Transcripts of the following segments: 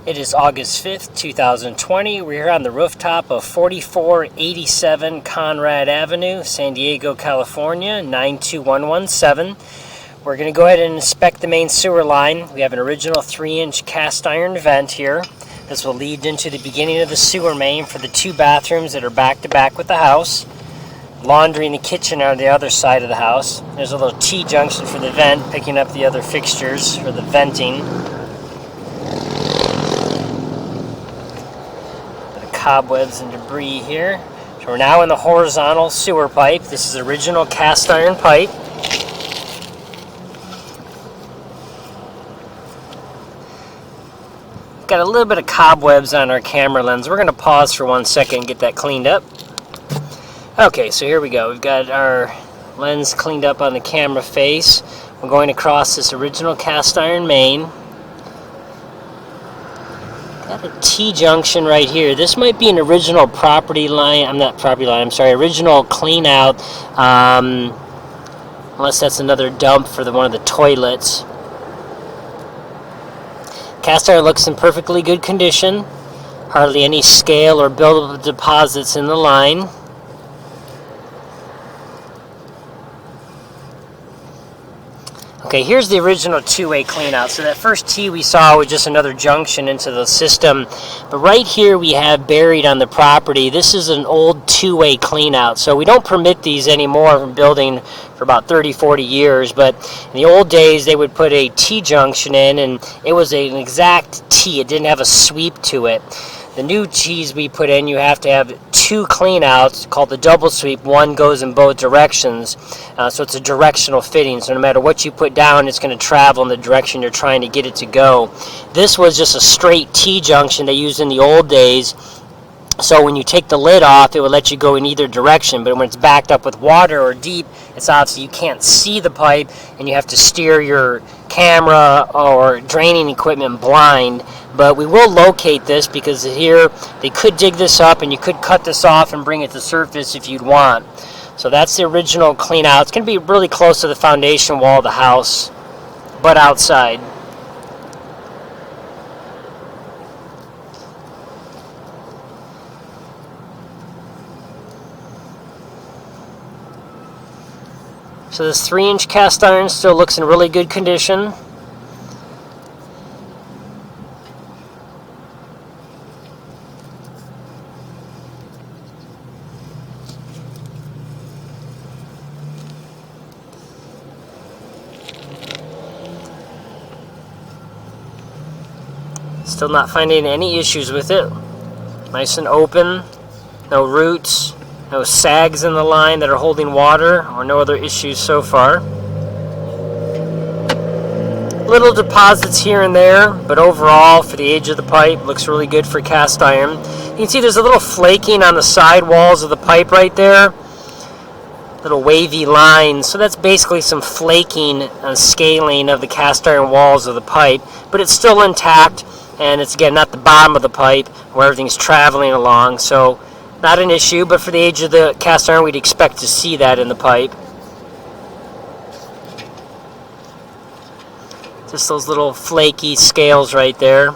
It is August 5th, 2020. We're here on the rooftop of 4487 Conrad Avenue, San Diego, California, 92117. We're going to go ahead and inspect the main sewer line. We have an original 3-inch cast iron vent here. This will lead into the beginning of the sewer main for the 2 bathrooms that are back to back with the house. Laundry and the kitchen are on the other side of the house. There's a little T-junction for the vent, picking up the other fixtures for the venting. Cobwebs and debris here. So we're now in the horizontal sewer pipe. This is original cast iron pipe. Got a little bit of cobwebs on our camera lens. We're going to pause for 1 second and get that cleaned up. Okay, so here we go. We've got our lens cleaned up on the camera face. We're going across this original cast iron main. Got a T-junction right here. This might be an original original clean out, unless that's another dump for one of the toilets. Cast iron looks in perfectly good condition. Hardly any scale or buildup deposits in the line. Okay, here's the original 2-way clean out. So that first T we saw was just another junction into the system. But right here we have buried on the property, this is an old 2-way clean out. So we don't permit these anymore from building for about 30, 40 years. But in the old days they would put a T-junction in and it was an exact T. It didn't have a sweep to it. The new T's we put in, you have to have 2 clean outs called the double sweep. One goes in both directions, so it's a directional fitting. So no matter what you put down, it's going to travel in the direction you're trying to get it to go. This was just a straight T-junction they used in the old days. So when you take the lid off, it will let you go in either direction. But when it's backed up with water or deep, it's obviously you can't see the pipe, and you have to steer your camera or draining equipment blind. But we will locate this because here they could dig this up and you could cut this off and bring it to surface if you'd want. So that's the original clean out. It's going to be really close to the foundation wall of the house, but outside. So this 3-inch cast iron still looks in really good condition. Still not finding any issues with it. Nice and open, no roots, no sags in the line that are holding water, or no other issues so far. Little deposits here and there, but overall, for the age of the pipe, looks really good for cast iron. You can see there's a little flaking on the side walls of the pipe right there. Little wavy lines. So that's basically some flaking and scaling of the cast iron walls of the pipe, but it's still intact. And it's, again, not the bottom of the pipe where everything's traveling along. So not an issue, but for the age of the cast iron, we'd expect to see that in the pipe. Just those little flaky scales right there.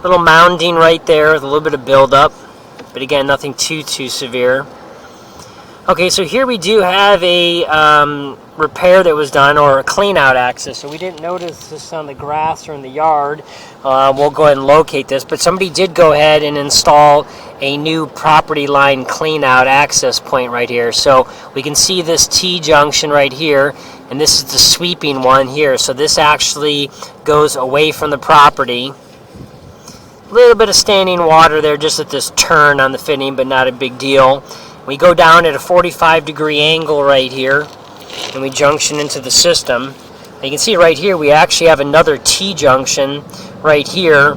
Little mounding right there with a little bit of buildup. But again, nothing too severe. Okay, so here we do have a repair that was done, or a clean out access. So we didn't notice this on the grass or in the yard. We'll go ahead and locate this, but somebody did go ahead and install a new property line clean out access point right here. So we can see this T-junction right here, and this is the sweeping one here. So this actually goes away from the property. A little bit of standing water there just at this turn on the fitting, but not a big deal. We go down at a 45-degree angle right here, and we junction into the system. And you can see right here we actually have another T-junction right here.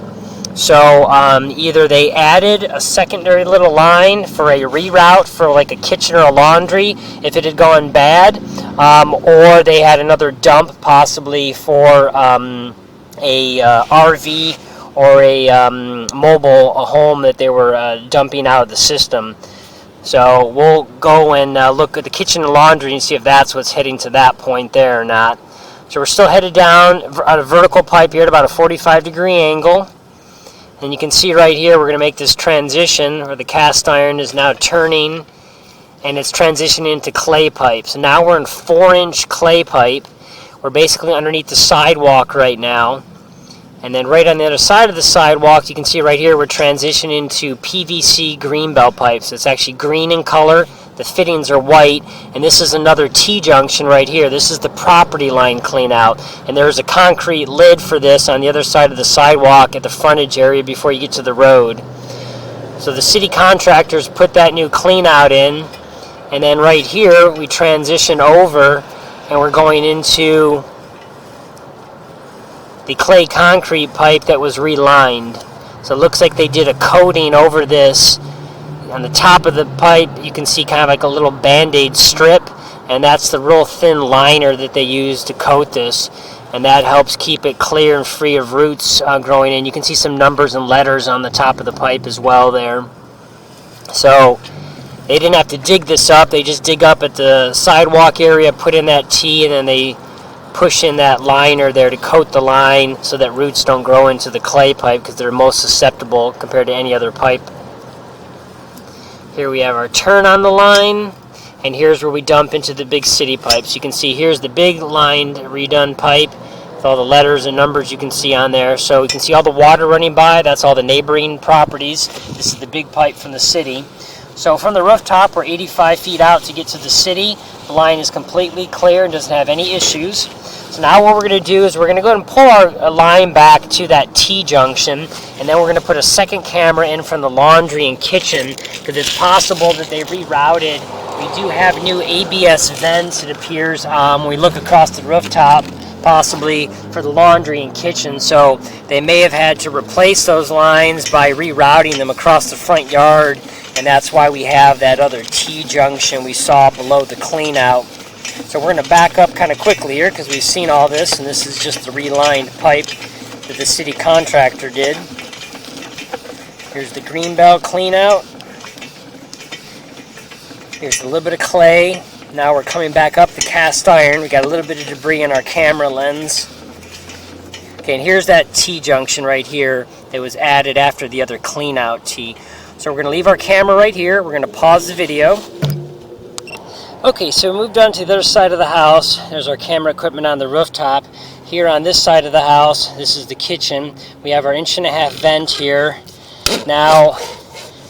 So either they added a secondary little line for a reroute for like a kitchen or a laundry if it had gone bad, or they had another dump possibly for a RV or a mobile home that they were dumping out of the system. So we'll go and look at the kitchen and laundry and see if that's what's heading to that point there or not. So we're still headed down on a vertical pipe here at about a 45-degree angle. And you can see right here we're going to make this transition where the cast iron is now turning and it's transitioning into clay pipe. So now we're in 4-inch clay pipe. We're basically underneath the sidewalk right now. And then right on the other side of the sidewalk, you can see right here, we're transitioning to PVC green belt pipes. It's actually green in color. The fittings are white. And this is another T-junction right here. This is the property line clean out. And there's a concrete lid for this on the other side of the sidewalk at the frontage area before you get to the road. So the city contractors put that new clean out in. And then right here, we transition over and we're going into the clay concrete pipe that was relined. So it looks like they did a coating over this. On the top of the pipe, you can see kind of like a little Band-Aid strip, and that's the real thin liner that they use to coat this, and that helps keep it clear and free of roots growing in. You can see some numbers and letters on the top of the pipe as well there. So they didn't have to dig this up. They just dig up at the sidewalk area, put in that T, and then they push in that liner there to coat the line so that roots don't grow into the clay pipe because they're most susceptible compared to any other pipe. Here we have our turn on the line, and here's where we dump into the big city pipes. You can see here's the big lined redone pipe with all the letters and numbers you can see on there. So you can see all the water running by. That's all the neighboring properties. This is the big pipe from the city. So from the rooftop, we're 85 feet out to get to the city. The line is completely clear and doesn't have any issues. So now what we're going to do is we're going to go ahead and pull our line back to that T-junction, and then we're going to put a second camera in from the laundry and kitchen because it's possible that they rerouted. We do have new ABS vents, it appears, when we look across the rooftop, possibly for the laundry and kitchen. So they may have had to replace those lines by rerouting them across the front yard, and that's why we have that other T-junction we saw below the clean out. So we're going to back up kind of quickly here because we've seen all this, and this is just the relined pipe that the city contractor did. Here's the green belt clean out. Here's a little bit of clay. Now we're coming back up the cast iron. We got a little bit of debris in our camera lens. Okay, and here's that T-junction right here that was added after the other clean out T. So we're going to leave our camera right here. We're going to pause the video. Okay, so we moved on to the other side of the house. There's our camera equipment on the rooftop. Here on this side of the house, this is the kitchen. We have our 1.5-inch vent here. Now,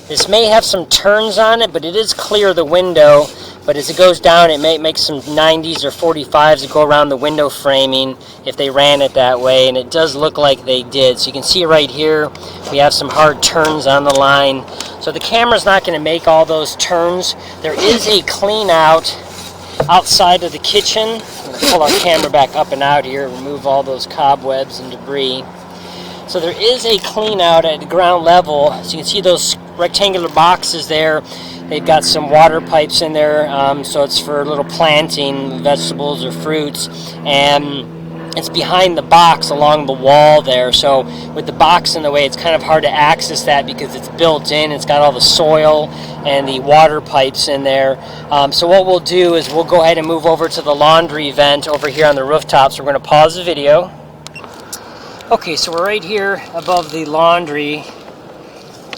this may have some turns on it, but it is clear the window. But as it goes down, it may make some 90s or 45s that go around the window framing if they ran it that way, and it does look like they did. So you can see right here, we have some hard turns on the line. So the camera's not going to make all those turns. There is a clean out outside of the kitchen. I'm going to pull our camera back up and out here, remove all those cobwebs and debris. So there is a clean out at the ground level. So you can see those rectangular boxes there. They've got some water pipes in there, so it's for little planting vegetables or fruits. And it's behind the box along the wall there. So with the box in the way, it's kind of hard to access that because it's built in. It's got all the soil and the water pipes in there. So what we'll do is we'll go ahead and move over to the laundry vent over here on the rooftop. So we're going to pause the video. Okay, so we're right here above the laundry,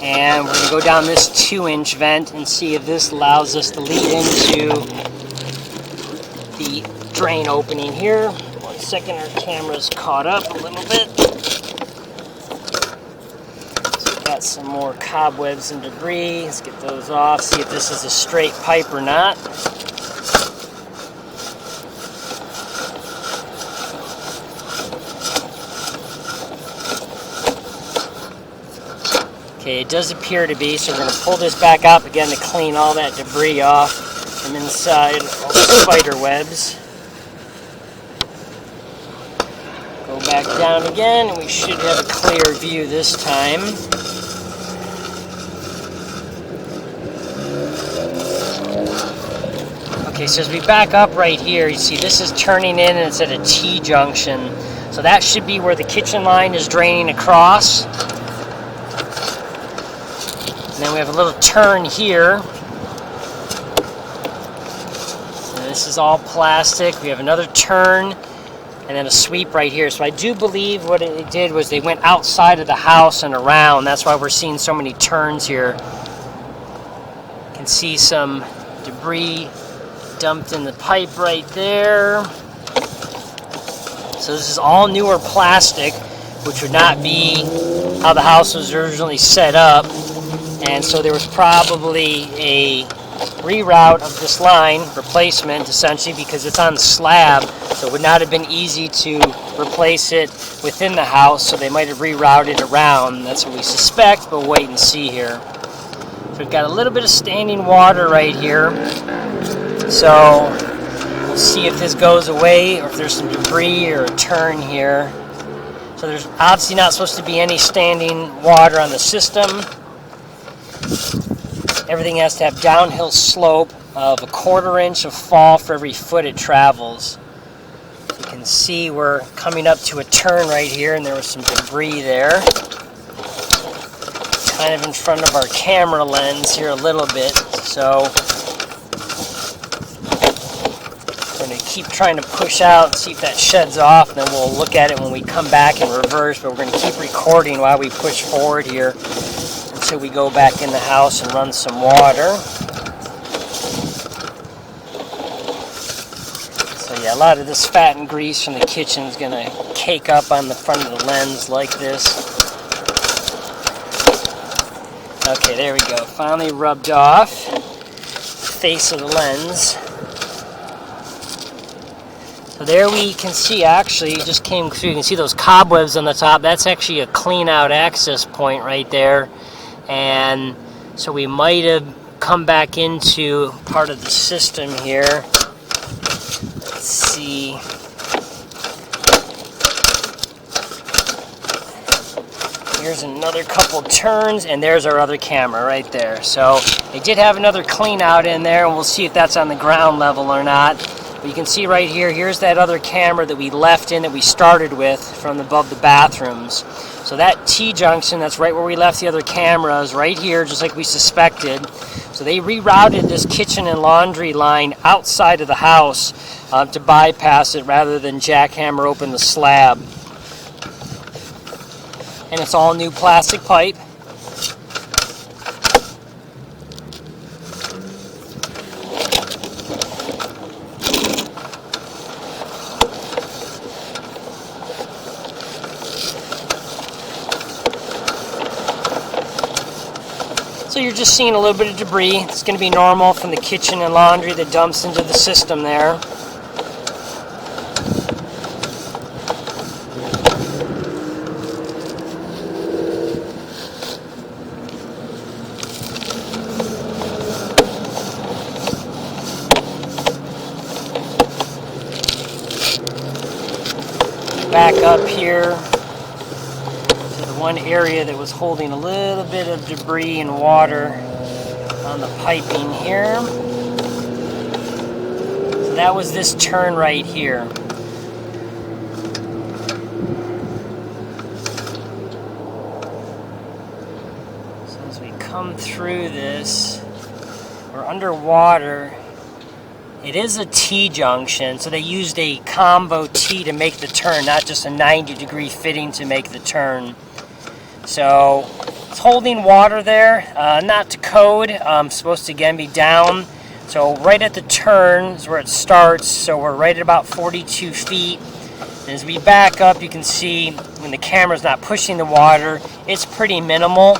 and we're going to go down this 2-inch vent and see if this allows us to lead into the drain opening here. 1 second, our camera's caught up a little bit. So got some more cobwebs and debris. Let's get those off, see if this is a straight pipe or not. Okay, it does appear to be, so we're going to pull this back up again to clean all that debris off from inside all the spider webs. Go back down again, and we should have a clear view this time. Okay, so as we back up right here, you see this is turning in and it's at a T-junction. So that should be where the kitchen line is draining across. And then we have a little turn here. This is all plastic. We have another turn and then a sweep right here. So I do believe what it did was they went outside of the house and around. That's why we're seeing so many turns here. You can see some debris dumped in the pipe right there. So this is all newer plastic, which would not be how the house was originally set up. And so there was probably a reroute of this line, replacement essentially, because it's on slab, so it would not have been easy to replace it within the house, so they might have rerouted around. That's what we suspect, but we'll wait and see here. So we've got a little bit of standing water right here, so we'll see if this goes away or if there's some debris or a turn here. So there's obviously not supposed to be any standing water on the system. Everything has to have downhill slope of 1/4 inch of fall for every foot it travels. You can see we're coming up to a turn right here, and there was some debris there. Kind of in front of our camera lens here a little bit, so we're going to keep trying to push out and see if that sheds off, and then we'll look at it when we come back in reverse, but we're going to keep recording while we push forward here until we go back in the house and run some water. So yeah, a lot of this fat and grease from the kitchen is going to cake up on the front of the lens like this. Okay, there we go. Finally rubbed off the face of the lens. So there we can see, actually, just came through, you can see those cobwebs on the top. That's actually a clean out access point right there. And so we might have come back into part of the system here. Let's see. Here's another couple turns, and there's our other camera right there. So they did have another clean out in there, and we'll see if that's on the ground level or not. But you can see right here, here's that other camera that we left in that we started with from above the bathrooms. So that T-junction, that's right where we left the other cameras, right here, just like we suspected. So they rerouted this kitchen and laundry line outside of the house to bypass it rather than jackhammer open the slab. And it's all new plastic pipe. So you're just seeing a little bit of debris. It's going to be normal from the kitchen and laundry that dumps into the system there. Back up here. One area that was holding a little bit of debris and water on the piping here. So that was this turn right here. So as we come through this, we're underwater. It is a T-junction, so they used a combo T to make the turn, not just a 90-degree fitting to make the turn. So it's holding water there, not to code, supposed to again be down. So right at the turn is where it starts, so we're right at about 42 feet. And as we back up, you can see when the camera's not pushing the water, it's pretty minimal.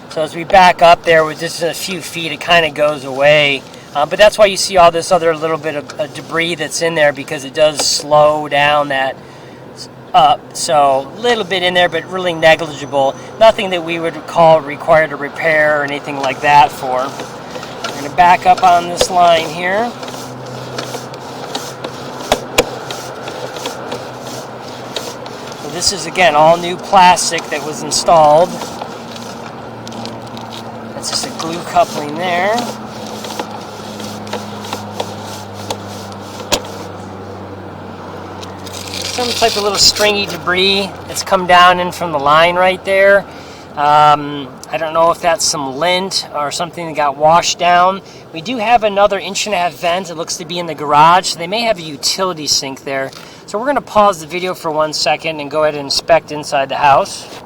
So as we back up there with just a few feet, it kind of goes away. But that's why you see all this other little bit of debris that's in there, because it does slow down that up. So a little bit in there, but really negligible. Nothing that we would call required a repair or anything like that for. We're going to back up on this line here. So this is, again, all new plastic that was installed. That's just a glue coupling there. Some type of little stringy debris that's come down in from the line right there. I don't know if that's some lint or something that got washed down. We do have another 1.5-inch vent. It looks to be in the garage, so they may have a utility sink there. So we're going to pause the video for 1 second and go ahead and inspect inside the house.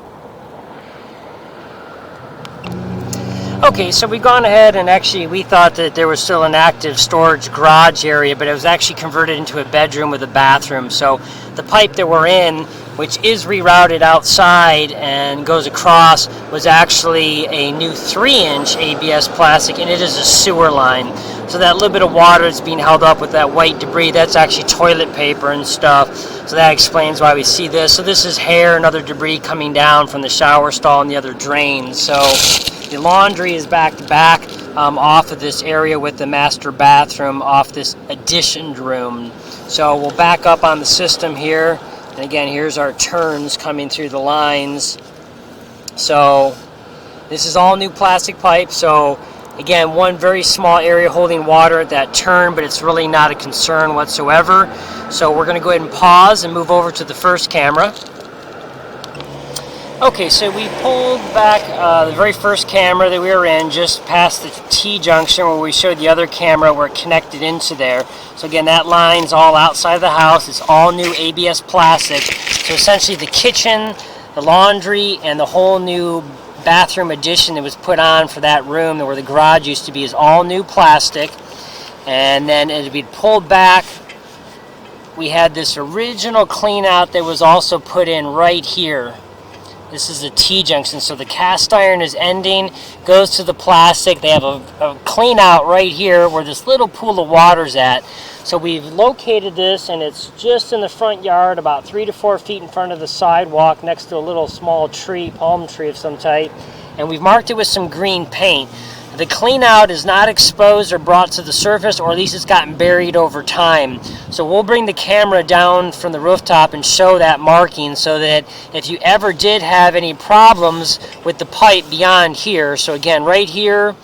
Okay, so we've gone ahead and actually we thought that there was still an active storage garage area, but it was actually converted into a bedroom with a bathroom. So the pipe that we're in, which is rerouted outside and goes across, was actually a new 3-inch ABS plastic, and it is a sewer line. So that little bit of water that's being held up with that white debris, that's actually toilet paper and stuff. So that explains why we see this. So this is hair and other debris coming down from the shower stall and the other drains. So the laundry is back to back off of this area with the master bathroom off this additioned room. So we'll back up on the system here. And again, here's our turns coming through the lines. So this is all new plastic pipe. So again, one very small area holding water at that turn, but it's really not a concern whatsoever. So we're going to go ahead and pause and move over to the first camera. Okay, so we pulled back the very first camera that we were in just past the T-junction where we showed the other camera where it connected into there. So again, that line's all outside of the house. It's all new ABS plastic. So essentially the kitchen, the laundry, and the whole new bathroom addition that was put on for that room where the garage used to be is all new plastic. And then as we pulled back, we had this original clean out that was also put in right here. This is a T-junction, so the cast iron is ending, goes to the plastic. They have a clean out right here where this little pool of water's at. So we've located this, and it's just in the front yard, about 3 to 4 feet in front of the sidewalk, next to a little small tree, palm tree of some type. And we've marked it with some green paint. The clean out is not exposed or brought to the surface, or at least it's gotten buried over time. So we'll bring the camera down from the rooftop and show that marking so that if you ever did have any problems with the pipe beyond here, so again, right here,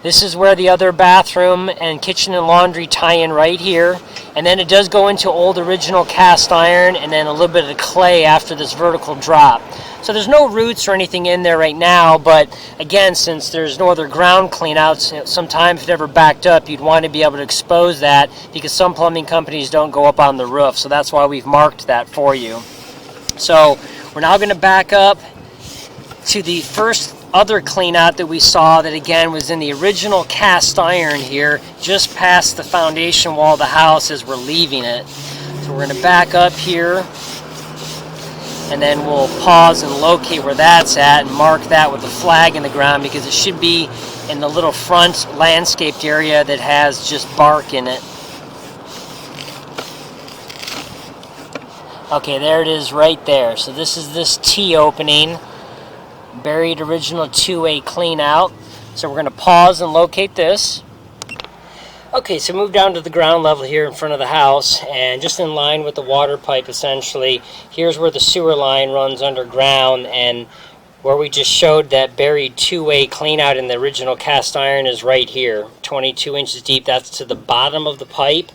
this is where the other bathroom and kitchen and laundry tie in right here. And then it does go into old original cast iron and then a little bit of clay after this vertical drop. So there's no roots or anything in there right now, but again, since there's no other ground cleanouts, sometimes if it ever backed up, you'd want to be able to expose that because some plumbing companies don't go up on the roof. So that's why we've marked that for you. So we're now going to back up to the first other clean out that we saw that again was in the original cast iron here just past the foundation wall of the house as we're leaving it. So we're going to back up here and then we'll pause and locate where that's at and mark that with a flag in the ground because it should be in the little front landscaped area that has just bark in it. Okay, there it is right there. So this is this T opening. Buried original 2A clean out. So we're going to pause and locate this. Okay, so move down to the ground level here in front of the house, and just in line with the water pipe essentially, here's where the sewer line runs underground, and where we just showed that buried 2A clean out in the original cast iron is right here, 22 inches deep. That's to the bottom of the pipe,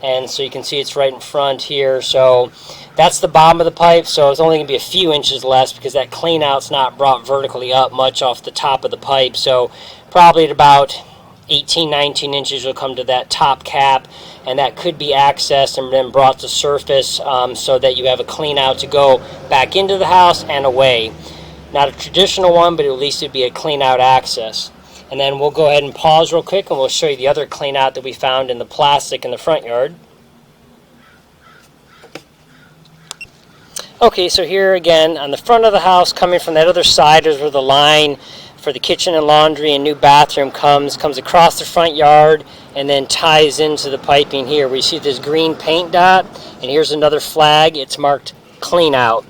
and so you can see it's right in front here. So that's the bottom of the pipe, so it's only going to be a few inches less because that clean out's not brought vertically up much off the top of the pipe. So probably at about 18-19 inches will come to that top cap, and that could be accessed and then brought to surface so that you have a clean out to go back into the house and away. Not a traditional one, but at least it'd be a clean out access. And then we'll go ahead and pause real quick and we'll show you the other clean out that we found in the plastic in the front yard. Okay, so here again on the front of the house, coming from that other side is where the line for the kitchen and laundry and new bathroom comes across the front yard and then ties into the piping here. We see this green paint dot, and here's another flag. It's marked clean out.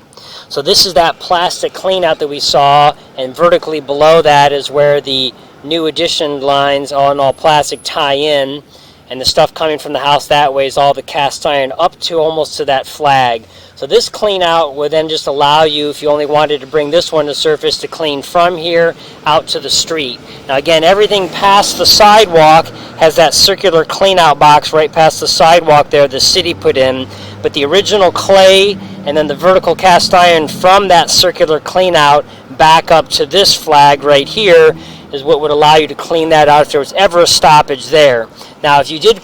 So this is that plastic clean out that we saw, and vertically below that is where the new addition lines, all in all plastic, tie in, and the stuff coming from the house that way is all the cast iron up to almost to that flag. So this clean out would then just allow you, if you only wanted to bring this one to surface, to clean from here out to the street. Now again, everything past the sidewalk has that circular clean out box right past the sidewalk there the city put in, but the original clay and then the vertical cast iron from that circular clean out back up to this flag right here is what would allow you to clean that out if there was ever a stoppage there. Now, if you did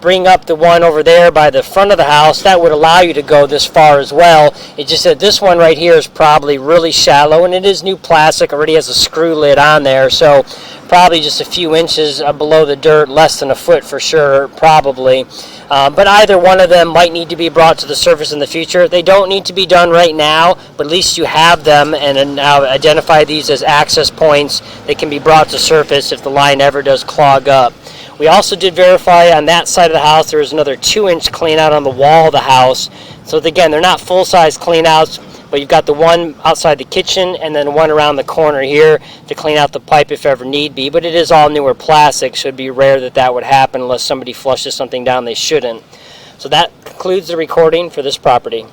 bring up the one over there by the front of the house, that would allow you to go this far as well. It's just that this one right here is probably really shallow, and it is new plastic, already has a screw lid on there, so probably just a few inches below the dirt, less than a foot for sure, probably. But either one of them might need to be brought to the surface in the future. They don't need to be done right now, but at least you have them, and now identify these as access points that can be brought to surface if the line ever does clog up. We also did verify on that side of the house there is another 2-inch clean out on the wall of the house. So again, they're not full-size clean outs, but you've got the one outside the kitchen and then one around the corner here to clean out the pipe if ever need be. But it is all newer plastic, so it'd be rare that that would happen unless somebody flushes something down they shouldn't. So that concludes the recording for this property.